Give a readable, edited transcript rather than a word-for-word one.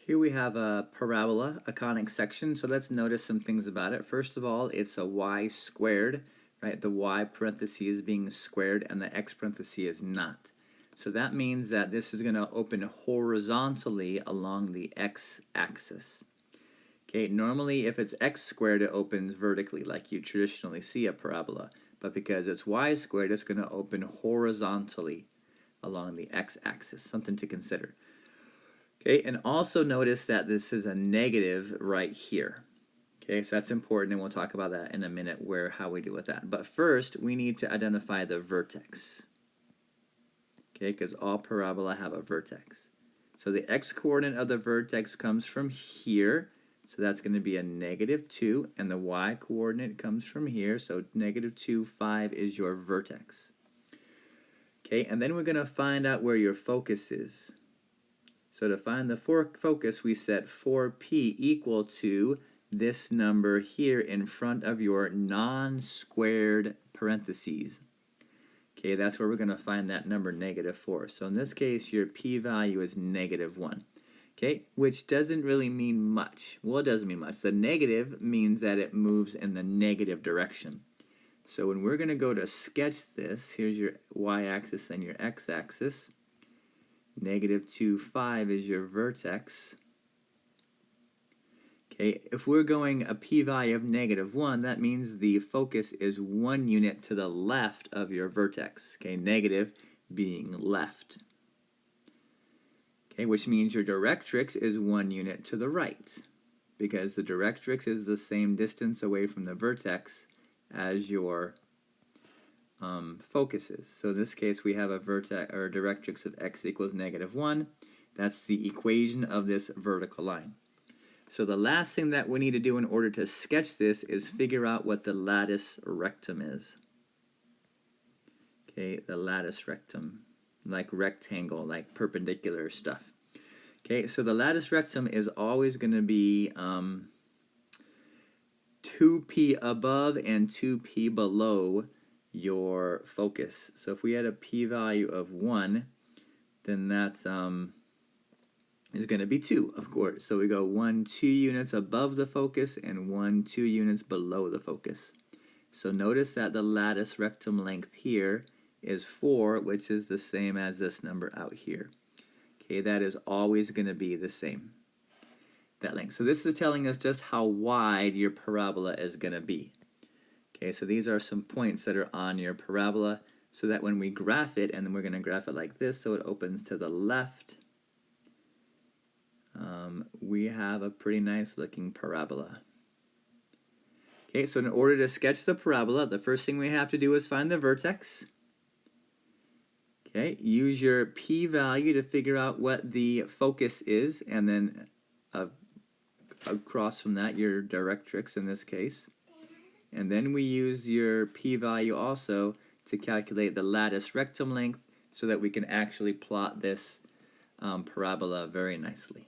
Here we have a parabola, a conic section, so let's notice some things about it. First of all, it's a y squared, right? The y parenthesis is being squared and the x parenthesis is not. So that means that this is going to open horizontally along the x-axis. Okay, normally if it's x squared, it opens vertically like you traditionally see a parabola. But because it's y squared, it's going to open horizontally along the x-axis, something to consider. Okay, and also notice that this is a negative right here. Okay, so that's important, and we'll talk about that in a minute, how we do with that. But first, we need to identify the vertex. Okay, because all parabola have a vertex. So the x-coordinate of the vertex comes from here, so that's going to be a -2, and the y-coordinate comes from here, so -2, 5 is your vertex. Okay, and then we're going to find out where your focus is. So to find the focus, we set 4p equal to this number here in front of your non-squared parentheses. Okay, that's where we're going to find that number -4. So in this case, your p-value is -1. Okay, which doesn't really mean much. Well, it doesn't mean much. The negative means that it moves in the negative direction. So when we're going to go to sketch this, here's your y-axis and your x-axis. -2, 5 is your vertex. Okay, if we're going a p-value of -1, that means the focus is 1 unit to the left of your vertex. Okay, negative being left. Okay, which means your directrix is 1 unit to the right, because the directrix is the same distance away from the vertex as your focuses. So in this case, we have a vertex or a directrix of x equals -1. That's the equation of this vertical line. So the last thing that we need to do in order to sketch this is figure out what the lattice rectum is. Okay, the lattice rectum, like rectangle, like perpendicular stuff. Okay, so the lattice rectum is always going to be 2p above and 2p below your focus. So if we had a p-value of 1, then that's is going to be 2, of course. So we go 1, 2 units above the focus and 1, 2 units below the focus. So notice that the lattice rectum length here is 4, which is the same as this number out here. Okay, that is always going to be the same, that length. So this is telling us just how wide your parabola is going to be. Okay, so these are some points that are on your parabola, so that when we graph it, and then we're going to graph it like this, so it opens to the left, we have a pretty nice looking parabola. Okay, so in order to sketch the parabola, the first thing we have to do is find the vertex. Okay, use your p-value to figure out what the focus is, and then across from that, your directrix in this case. And then we use your p-value also to calculate the lattice rectum length so that we can actually plot this parabola very nicely.